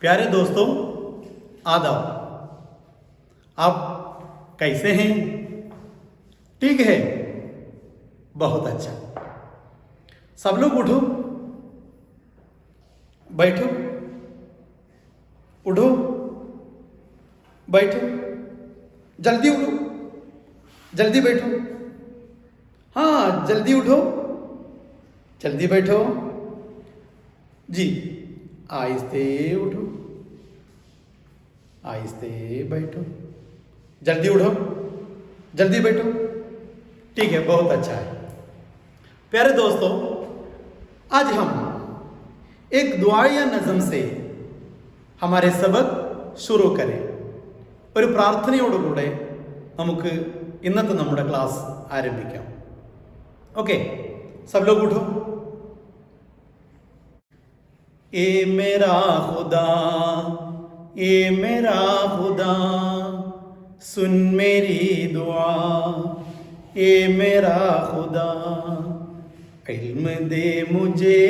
प्यारे दोस्तों, आदाब। आप कैसे हैं? ठीक है, बहुत अच्छा। सब लोग उठो, बैठो, उठो, बैठो, जल्दी उठो, जल्दी बैठो। हाँ, जल्दी उठो, जल्दी बैठो। जी, आहिस्ते उठो, आहिस्ते बैठो, जल्दी उठो, जल्दी बैठो। ठीक है, बहुत अच्छा है। प्यारे दोस्तों, आज हम एक दुआ या नज़म से हमारे सबक शुरू करें। ഒരു പ്രാർത്ഥനയോടുകൂടെ നമുക്ക് ഇന്നത്തെ നമ്മുടെ ക്ലാസ് ആരംഭിക്കാം. ഓക്കെ, सब लोग उठो. ए मेरा खुदा, ए मेरा खुदा, सुन मेरी दुआ. ए मेरा खुदा, इल्म दे मुझे.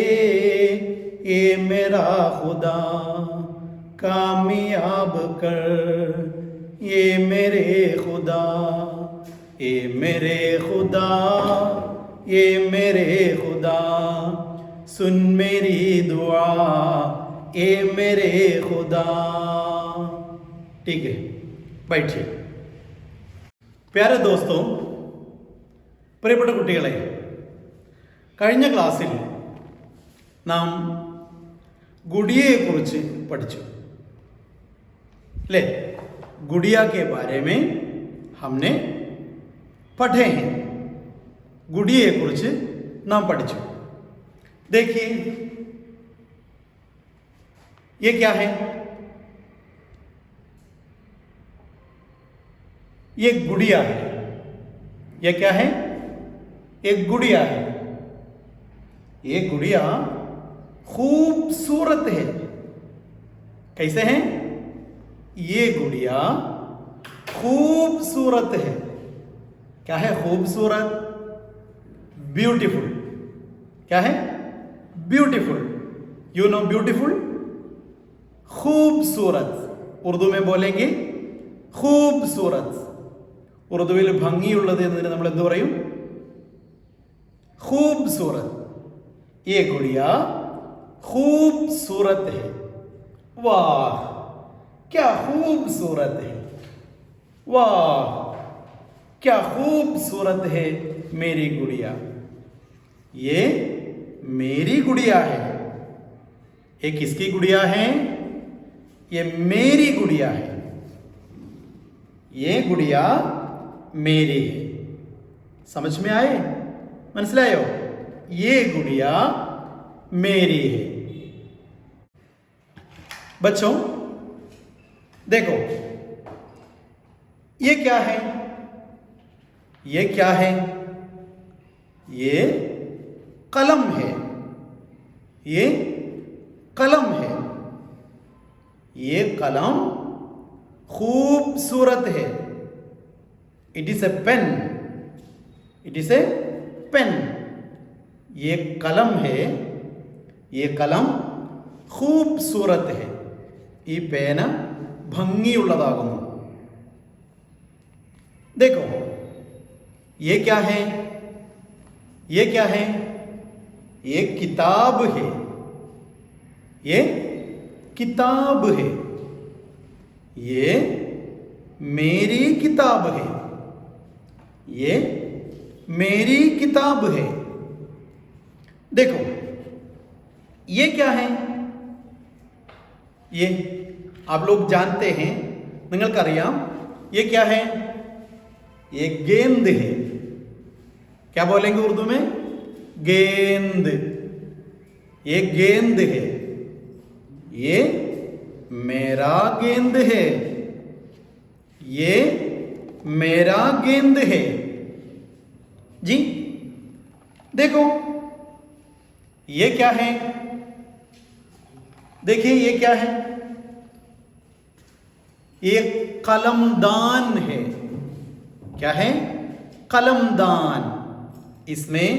ए मेरा खुदा, कामयाब कर. ये मेरे खुदा, ये मेरे खुदा, ये मेरे खुदा, सुन मेरी दुआ. ए मेरे खुदा. ठीक है, बैठिए. പ്യാരെ ദോസ്തോ, പ്രിയപ്പെട്ട കുട്ടികളെ, കഴിഞ്ഞ ക്ലാസ്സിൽ നാം ഗുഡിയയെക്കുറിച്ച് പഠിച്ചു അല്ലേ? गुड़िया के बारे में हमने पढ़े हैं. गुड़िया कुछ नाम पढ़िച്ചു. देखिए, ये क्या है? ये गुड़िया है. ये क्या है? एक गुड़िया है. ये गुड़िया खूबसूरत है. कैसे है? ये गुड़िया खूबसूरत है. क्या है खूबसूरत? ब्यूटीफुल. क्या है? ब्यूटीफुल. You know beautiful? खूबसूरत. ഉറുദു में बोलेंगे खूबसूरत. ഉറുദുവിൽ ഭംഗിയുള്ളത് എന്നതിന് നമ്മൾ എന്ത് പറയും? खूबसूरत. ये गुड़िया खूबसूरत है. वाह, क्या खूबसूरत है. वाह, क्या खूबसूरत है मेरी गुड़िया. ये मेरी गुड़िया है. ये किसकी गुड़िया है? ये मेरी गुड़िया है. ये गुड़िया मेरी है. समझ में आए? മനസ്സിലായോ? ये गुड़िया मेरी है. बच्चों देखो, ये क्या है? ये क्या है? ये कलम है. ये कलम है. ये कलम खूबसूरत है. It is a pen. It is a pen. ये कलम है. ये कलम खूबसूरत है. ഈ പേന ഭംഗിയുള്ളതാകുന്നു. देखो, ये क्या है? ये क्या है? ये किताब है. ये किताब है. ये मेरी किताब है. ये मेरी किताब है. देखो, ये क्या है? ये आप लोग जानते हैं, നിങ്ങൾക്കറിയാം. ये क्या है? ये गेंद है. क्या बोलेंगे उर्दू में? गेंद. ये गेंद है. ये मेरा गेंद है. ये मेरा गेंद है. जी देखो, ये क्या है? देखिए, ये क्या है? ये कलमदान है. क्या है? कलमदान. इसमें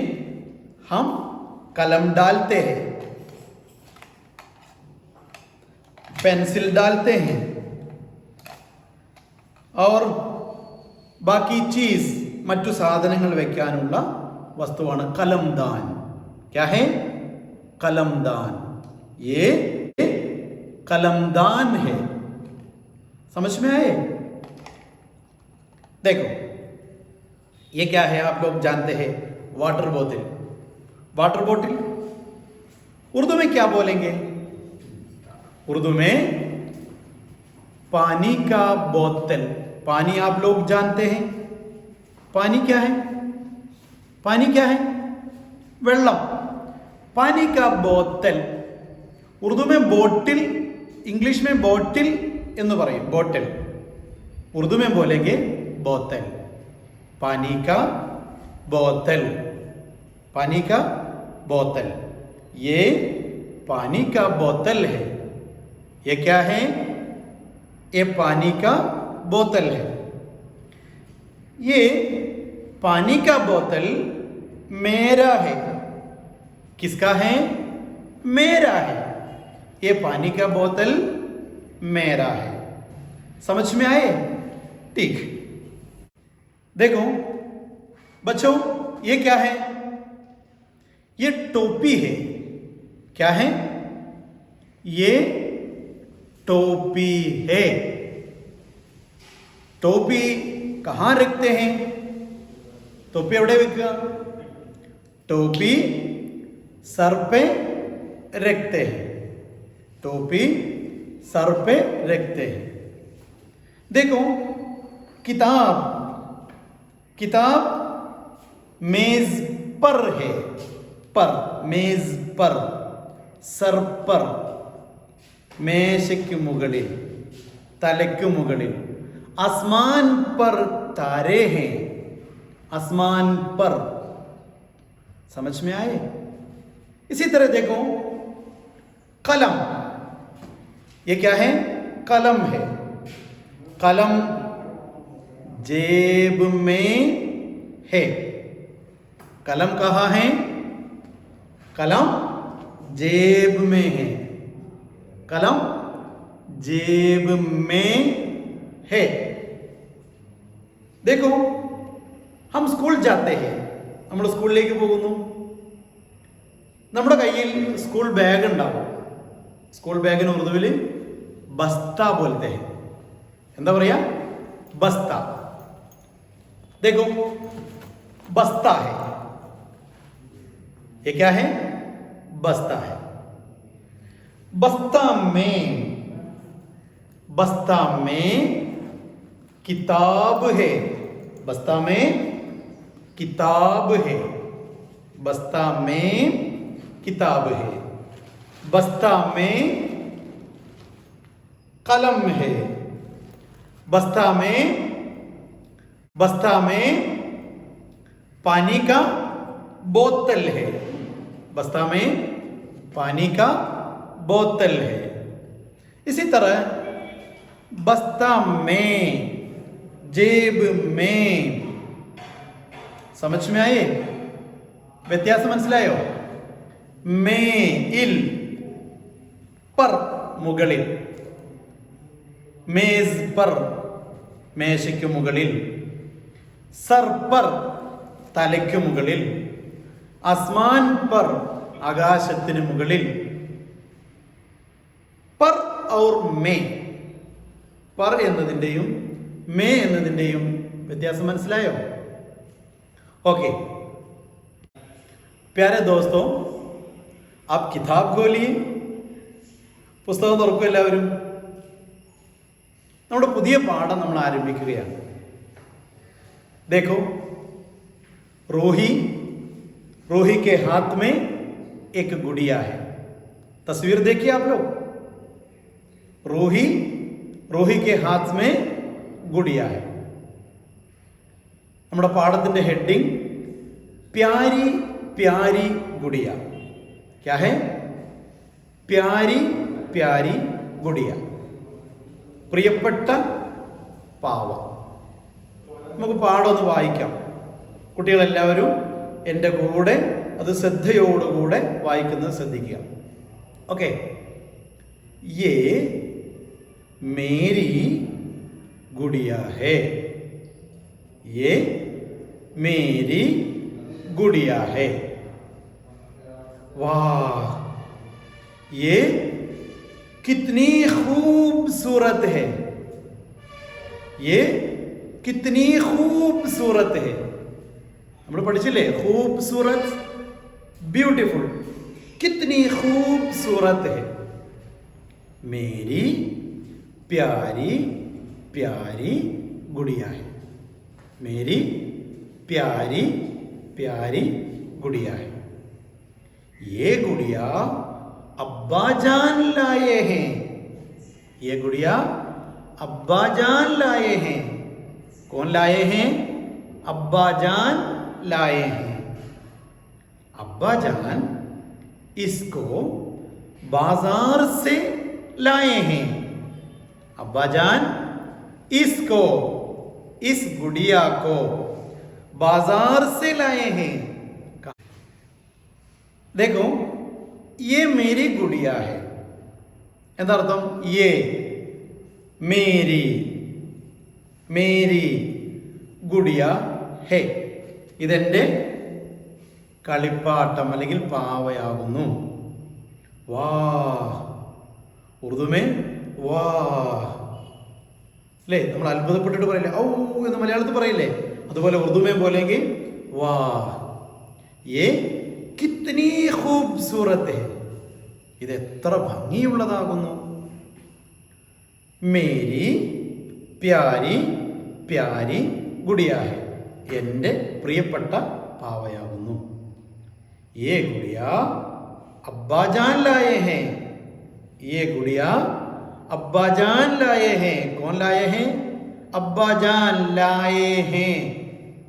हम कलम डालते हैं. पेंसिल डालते हैं और ബാക്കി ചീസ് മറ്റു സാധനങ്ങൾ വെക്കാനുള്ള വസ്തുവാണ് കലംദാൻ. क्या है? कलमदान. ये कलमदान है. समझ में आए? देखो ये क्या है आप लोग जानते हैं, वाटर बोतल. वाटर बोतल उर्दू में क्या बोलेंगे? उर्दू में पानी का बोतल. पानी आप लोग जानते हैं. पानी क्या है? पानी क्या है? വെള്ളം. पानी का बोतल. उर्दू में बोटिल, इंग्लिश में बोटिल എന്ന് പറയും. बोटल उर्दू में बोलेंगे बोतल. पानी का बोतल. पानी का बोतल. ये पानी का बोतल है. ये क्या है? ये पानी का बोतल है. ये पानी का बोतल मेरा है. किसका है? मेरा है. ये पानी का बोतल मेरा है. समझ में आए? ठीक. देखो बच्चों, ये क्या है? ये टोपी है. क्या है? ये टोपी है. टोपी कहाँ रखते हैं? टोपी एवडे വെക്കുക? टोपी सर पे रखते हैं. टोपी सर पे रखते हैं. देखो किताब, किताब मेज पर है. पर, मेज पर, सर पर, മേശയ്ക്ക് മുകളിൽ, തലയ്ക്ക് മുകളിൽ. आसमान पर तारे हैं. आसमान पर. समझ में आए? इसी तरह देखो कलम. ये क्या है? कलम है. कलम जेब में है. कलम कहाँ है? कलम जेब में है. कलम जेब में है. देखो हम स्कूल जाते हैं. നമ്മൾ സ്കൂളിലേക്ക് പോകുന്നു. നമ്മുടെ കയ്യിൽ സ്കൂൾ ബാഗ് ഉണ്ടാവും. സ്കൂൾ ബാഗിന് ഉറുദുവിൽ ബസ്ത बोलते हैं. എന്താ പറയാ? बस्ता. देखो बस्ता है. ये क्या है? बस्ता है. बस्ता में किताब है. बस्ता में किताब है. बस्ता में किताब है. बस्ता में कलम है. बस्ता में पानी का बोतल है. बस्ता में पानी का बोतल है. इसी तरह बस्ता में, जेब में. समझ में आए? വ്യത്യാസം മനസ്സിലായോ? മേൽ पर മുകളിൽ. മേസ് पर മേശയ്ക്ക് മുകളിൽ. സർ पर തലയ്ക്ക് മുകളിൽ. ആസ്മാൻ पर ആകാശത്തിന് മുകളിൽ. पर और മേ. पर എന്നതിൻ്റെയും മേ എന്നതിൻ്റെയും വ്യത്യാസം മനസ്സിലായോ? ओके प्यारे दोस्तों, आप किताब खोलिए. പുസ്തകം തുറക്കും എല്ലാവരും. നമ്മുടെ പുതിയ പാഠം നമ്മൾ ആരംഭിക്കുകയാണ്. देखो रूही के हाथ में एक गुड़िया है. तस्वीर देखिए आप लोग. रूही के हाथ में गुड़िया है. നമ്മുടെ പാഠത്തിന്റെ ഹെഡിങ് प्यारी प्यारी गुड़िया. क्या है? प्यारी प्यारी गुड़िया. പ്രിയപ്പെട്ട പാവ. നമുക്ക് പാഠം ഒന്ന് വായിക്കാം. കുട്ടികളെല്ലാവരും എൻ്റെ കൂടെ അത് ശ്രദ്ധയോടുകൂടെ വായിക്കുന്നത് ശ്രദ്ധിക്കുക. ഓക്കെ. ये मेरी गुड़िया है। ये मेरी गुड़िया है। वाह, ये कितनी खूबसूरत है। ये कितनी खूबसूरत है। നമ്മൾ പഠിച്ചില്ലേ खूबसूरत, ब्यूटीफुल, कितनी खूबसूरत है। मेरी प्यारी प्यारी गुड़िया है। मेरी प्यारी प्यारी गुड़िया है। ये गुड़िया अब्बा जान लाए हैं। ये गुड़िया अब्बा जान लाए हैं। कौन लाए हैं? अब्बा जान लाए हैं। अब्बा जान इसको बाजार से लाए हैं। अब्बा जान इसको, इस गुड़िया को बाजार से लाए हैं। देखो, ये मेरी गुड़िया है। എന്താർത്ഥം? ये मेरी मेरी ഗുഡിയ ഹേ. ഇതെൻ്റെ കളിപ്പാട്ടം അല്ലെങ്കിൽ പാവയാകുന്നു. വാ, ഉറുദുമേ വാ അല്ലേ? നമ്മൾ അത്ഭുതപ്പെട്ടിട്ട് പറയില്ലേ ഔ എന്ന് മലയാളത്തിൽ പറയില്ലേ? അതുപോലെ ഉറുദുമേ പോലെങ്കിൽ വാ, യേ കിത്നി ഖൂബ്സൂറത്ത് ഹേ. ഇത് എത്ര ഭംഗിയുള്ളതാകുന്നു. മേരി പ്യാരി പ്യാരി ഗുഡിയ ഹേ. എൻ്റെ പ്രിയപ്പെട്ട പാവയാകുന്നു. ये गुड़िया अब्बा जान लाए हैं. ये गुड़िया अब्बा जान लाए हैं. कौन लाए हैं? अब्बा जान लाए हैं.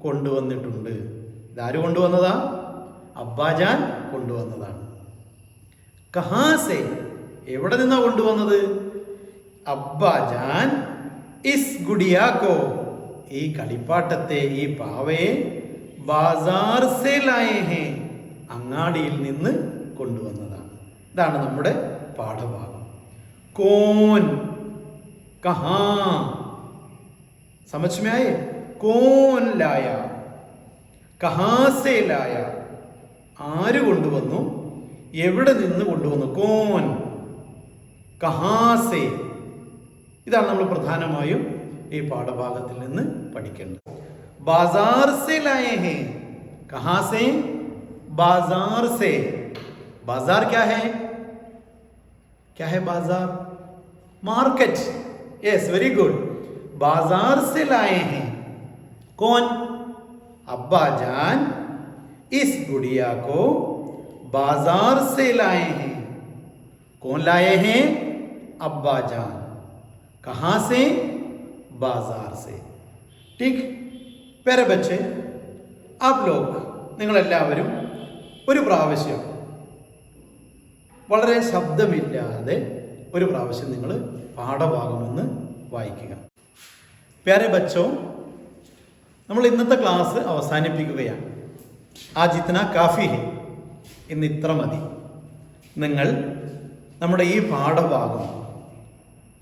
കൊണ്ടുവന്നിട്ടുണ്ട്. ഇതാര് കൊണ്ടുവന്നതാ? അബ്ബാജാൻ കൊണ്ടുവന്നതാണ്. കഹാസെ, എവിടെ നിന്നാ കൊണ്ടുവന്നത്? അബ്ബാജാൻ ഇസ് ഗുഡിയാക്കോ, ഈ കളിപ്പാട്ടത്തെ, ഈ പാവയെ ബാസാർ സെ ലായേ ഹേ, അങ്ങാടിയിൽ നിന്ന് കൊണ്ടുവന്നതാണ്. ഇതാണ് നമ്മുടെ പാഠഭാഗം. കോൻ, കഹാ, സമജ് മേ ആയേ? കോൻ ലായ, കഹാ സെ ലായ, ആര് കൊണ്ടുവന്നു, എവിടെ നിന്ന് കൊണ്ടുവന്നു. കോൻ, കഹാ സെ, ഇതാണ് നമ്മൾ പ്രധാനമായും ഈ പാഠഭാഗത്തിൽ നിന്ന് പഠിക്കേണ്ടത്. ബാസാർ സെ ലായേ ഹേ, കഹാ സെ? बाजार से. बाजार क्या है? क्या है बाजार? मार्केट. Yes, very good. बाजार से लाए हैं. कौन? अब्बा जान इस गुड़िया को बाजार से लाए हैं. कौन लाए हैं? अब्बा जान. कहां से? बाजार से. ठीक. प्यारे बच्चे, आप लोग, നിങ്ങളെല്ലാവരും ഒരു പ്രാവശ്യം വളരെ ശബ്ദമില്ലാതെ ഒരു പ്രാവശ്യം നിങ്ങൾ പാഠഭാഗമൊന്ന് വായിക്കുക. പ്യാരെ ബച്ചോ, നമ്മൾ ഇന്നത്തെ ക്ലാസ് അവസാനിപ്പിക്കുകയാണ്. ആജ് ഇത്നാ കാഫി ഹേ, ഇന്ന് ഇത്ര മതി. നിങ്ങൾ നമ്മുടെ ഈ പാഠഭാഗം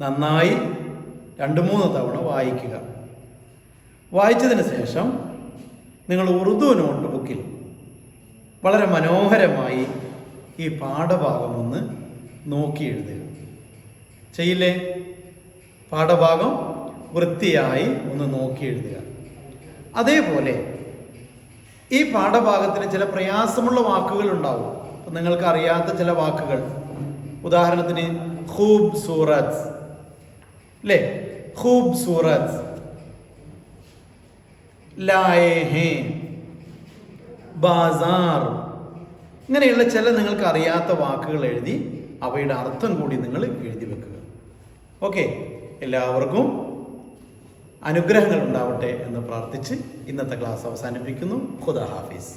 നന്നായി 2-3 തവണ വായിക്കുക. വായിച്ചതിന് ശേഷം നിങ്ങൾ ഉറുദു നോട്ട് ബുക്കിൽ വളരെ മനോഹരമായി ഈ പാഠഭാഗം ഒന്ന് നോക്കി എഴുതുക. ചെയ്യില്ലേ? പാഠഭാഗം വൃത്തിയായി ഒന്ന് നോക്കി എഴുതുക. അതേപോലെ ഈ പാഠഭാഗത്തിന് ചില പ്രയാസമുള്ള വാക്കുകൾ ഉണ്ടാവും. അപ്പം നിങ്ങൾക്ക് അറിയാത്ത ചില വാക്കുകൾ, ഉദാഹരണത്തിന് ഖൂബ്സൂറത്ത് അല്ലേ, ഖൂബ്സൂറത്ത്, ലായേ ഹേ, ബാസാർ, ഇങ്ങനെയുള്ള ചില നിങ്ങൾക്ക് അറിയാത്ത വാക്കുകൾ എഴുതി അവയുടെ അർത്ഥം കൂടി നിങ്ങൾ എഴുതി വെക്കുക. ഓക്കെ, എല്ലാവർക്കും അനുഗ്രഹങ്ങൾ ഉണ്ടാവട്ടെ എന്ന് പ്രാർത്ഥിച്ച് ഇന്നത്തെ ക്ലാസ് അവസാനിപ്പിക്കുന്നു. ഖുദാ ഹാഫിസ്.